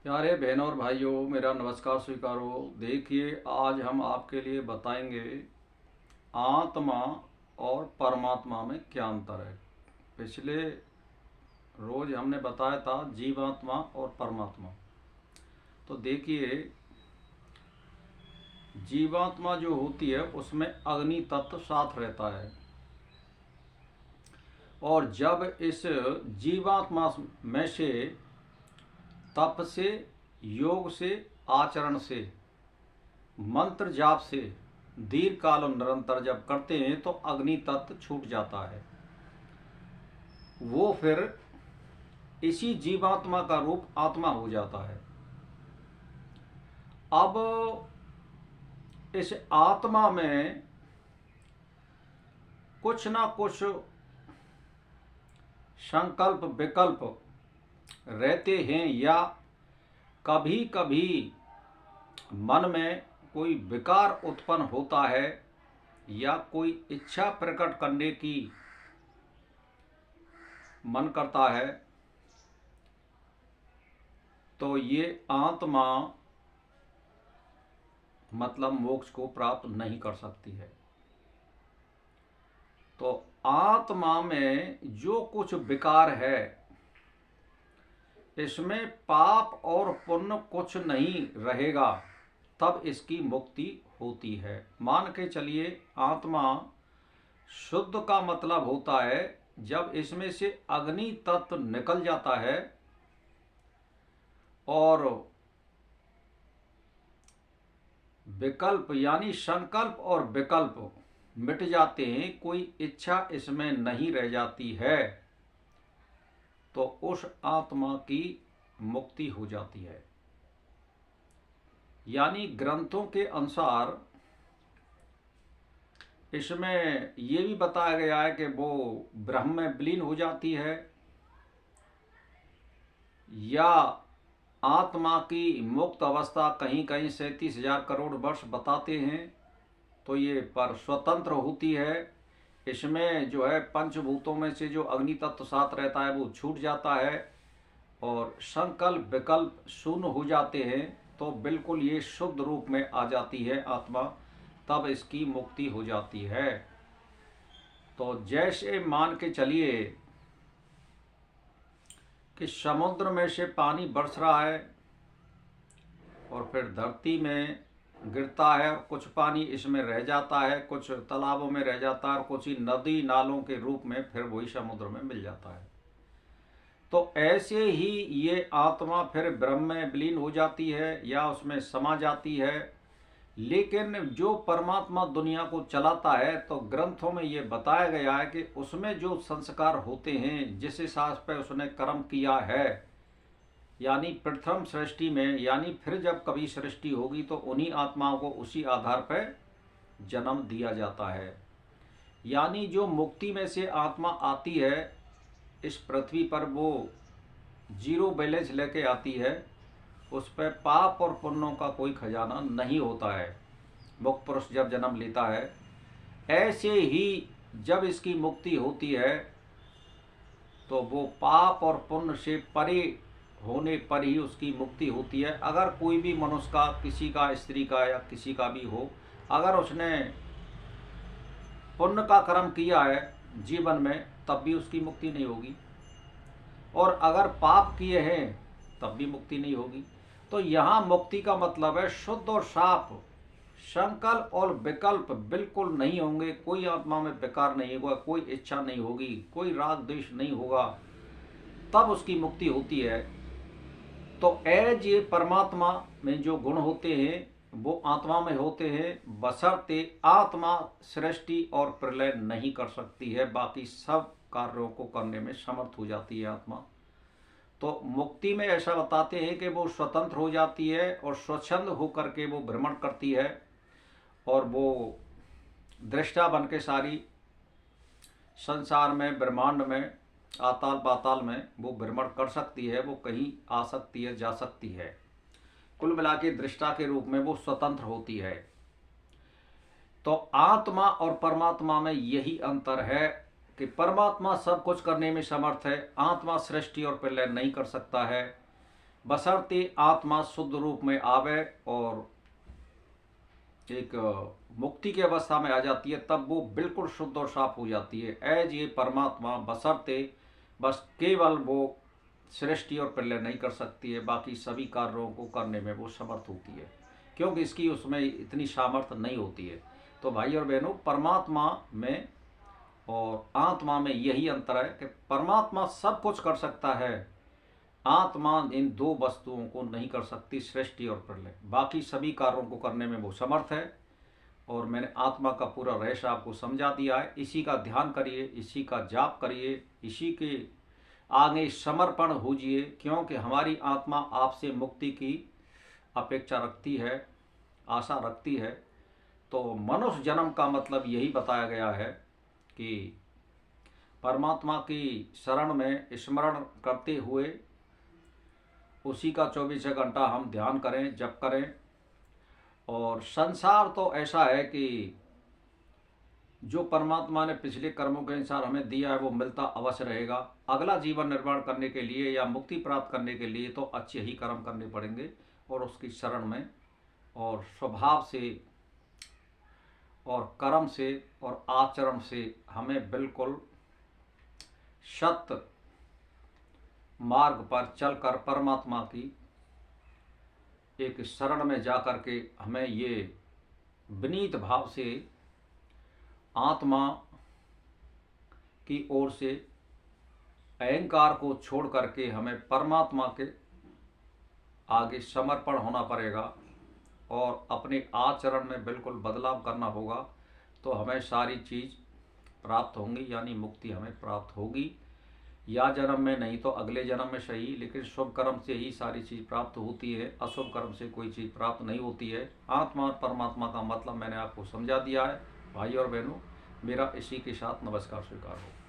प्यारे बहनों और भाइयों, मेरा नमस्कार स्वीकारो। देखिए, आज हम आपके लिए बताएंगे आत्मा और परमात्मा में क्या अंतर है। पिछले रोज हमने बताया था जीवात्मा और परमात्मा। तो देखिए, जीवात्मा जो होती है उसमें अग्नि तत्व साथ रहता है, और जब इस जीवात्मा में से तप से, योग से, आचरण से, मंत्र जाप से दीर्घ काल और निरंतर जब करते हैं तो अग्नि तत्व छूट जाता है। वो फिर इसी जीवात्मा का रूप आत्मा हो जाता है। अब इस आत्मा में कुछ ना कुछ संकल्प विकल्प रहते हैं, या कभी कभी मन में कोई विकार उत्पन्न होता है, या कोई इच्छा प्रकट करने की मन करता है, तो ये आत्मा मतलब मोक्ष को प्राप्त नहीं कर सकती है। तो आत्मा में जो कुछ विकार है, इसमें पाप और पुण्य कुछ नहीं रहेगा, तब इसकी मुक्ति होती है। मान के चलिए, आत्मा शुद्ध का मतलब होता है जब इसमें से अग्नि तत्व निकल जाता है और विकल्प यानी संकल्प और विकल्प मिट जाते हैं, कोई इच्छा इसमें नहीं रह जाती है, तो उस आत्मा की मुक्ति हो जाती है। यानी ग्रंथों के अनुसार इसमें ये भी बताया गया है कि वो ब्रह्म में विलीन हो जाती है, या आत्मा की मुक्त अवस्था कहीं कहीं 37,000 करोड़ वर्ष बताते हैं, तो ये पर स्वतंत्र होती है। इसमें जो है पंचभूतों में से जो अग्नि तत्व साथ रहता है वो छूट जाता है, और संकल्प विकल्प शून्य हो जाते हैं, तो बिल्कुल ये शुद्ध रूप में आ जाती है आत्मा, तब इसकी मुक्ति हो जाती है। तो जैसे मान के चलिए कि समुद्र में से पानी बरस रहा है और फिर धरती में गिरता है, और कुछ पानी इसमें रह जाता है, कुछ तालाबों में रह जाता है, और कुछ ही नदी नालों के रूप में फिर वही समुद्र में मिल जाता है। तो ऐसे ही ये आत्मा फिर ब्रह्म में विलीन हो जाती है या उसमें समा जाती है। लेकिन जो परमात्मा दुनिया को चलाता है, तो ग्रंथों में ये बताया गया है कि उसमें जो संस्कार होते हैं, जिस हिसाब पे उसने कर्म किया है, यानी प्रथम सृष्टि में, यानी फिर जब कभी सृष्टि होगी तो उन्हीं आत्माओं को उसी आधार पर जन्म दिया जाता है। यानी जो मुक्ति में से आत्मा आती है इस पृथ्वी पर, वो जीरो बैलेंस लेके आती है, उस पर पाप और पुण्यों का कोई खजाना नहीं होता है। मुक्त पुरुष जब जन्म लेता है, ऐसे ही जब इसकी मुक्ति होती है तो वो पाप और पुण्य से परे होने पर ही उसकी मुक्ति होती है। अगर कोई भी मनुष्य का, किसी का, स्त्री का या किसी का भी हो, अगर उसने पुण्य का कर्म किया है जीवन में, तब भी उसकी मुक्ति नहीं होगी, और अगर पाप किए हैं तब भी मुक्ति नहीं होगी। तो यहाँ मुक्ति का मतलब है शुद्ध और साफ संकल्प और विकल्प बिल्कुल नहीं होंगे, कोई आत्मा में विकार नहीं होगा, कोई इच्छा नहीं होगी, कोई राग द्वेष नहीं होगा, तब उसकी मुक्ति होती है। तो एज ये परमात्मा में जो गुण होते हैं वो आत्मा में होते हैं, बशर्ते आत्मा सृष्टि और प्रलय नहीं कर सकती है, बाकी सब कार्यों को करने में समर्थ हो जाती है आत्मा। तो मुक्ति में ऐसा बताते हैं कि वो स्वतंत्र हो जाती है और स्वच्छंद होकर के वो भ्रमण करती है, और वो दृष्टा बन के सारी संसार में, ब्रह्मांड में, आताल पाताल में वो भ्रमण कर सकती है, वो कहीं आ सकती है, जा सकती है। कुल मिला के दृष्टा के रूप में वो स्वतंत्र होती है। तो आत्मा और परमात्मा में यही अंतर है कि परमात्मा सब कुछ करने में समर्थ है, आत्मा सृष्टि और प्रलय नहीं कर सकता है। बशर्ते आत्मा शुद्ध रूप में आवे और एक मुक्ति की अवस्था में आ जाती है, तब वो बिल्कुल शुद्ध और साफ हो जाती है एज ये परमात्मा। बशर्ते बस केवल वो सृष्टि और प्रलय नहीं कर सकती है, बाकी सभी कार्यों को करने में वो समर्थ होती है, क्योंकि इसकी उसमें इतनी सामर्थ्य नहीं होती है। तो भाई और बहनों, परमात्मा में और आत्मा में यही अंतर है कि परमात्मा सब कुछ कर सकता है, आत्मा इन दो वस्तुओं को नहीं कर सकती, सृष्टि और प्रलय। बाकी सभी कार्यों को करने में वो समर्थ है। और मैंने आत्मा का पूरा रहस्य आपको समझा दिया है। इसी का ध्यान करिए, इसी का जाप करिए, इसी के आगे समर्पण होजिए, क्योंकि हमारी आत्मा आपसे मुक्ति की अपेक्षा रखती है, आशा रखती है। तो मनुष्य जन्म का मतलब यही बताया गया है कि परमात्मा की शरण में स्मरण करते हुए उसी का 24 घंटा हम ध्यान करें, जप करें। और संसार तो ऐसा है कि जो परमात्मा ने पिछले कर्मों के अनुसार हमें दिया है वो मिलता अवश्य रहेगा। अगला जीवन निर्माण करने के लिए या मुक्ति प्राप्त करने के लिए तो अच्छे ही कर्म करने पड़ेंगे और उसकी शरण में और स्वभाव से और कर्म से और आचरण से हमें बिल्कुल सत्य मार्ग पर चलकर परमात्मा की एक शरण में जाकर के हमें ये विनीत भाव से आत्मा की ओर से अहंकार को छोड़ करके हमें परमात्मा के आगे समर्पण होना पड़ेगा और अपने आचरण में बिल्कुल बदलाव करना होगा। तो हमें सारी चीज़ प्राप्त होंगी, यानी मुक्ति हमें प्राप्त होगी, या जन्म में नहीं तो अगले जन्म में सही, लेकिन शुभ कर्म से ही सारी चीज़ प्राप्त होती है, अशुभ कर्म से कोई चीज़ प्राप्त नहीं होती है। आत्मा और परमात्मा का मतलब मैंने आपको समझा दिया है। भाई और बहनों, मेरा इसी के साथ नमस्कार स्वीकार हो।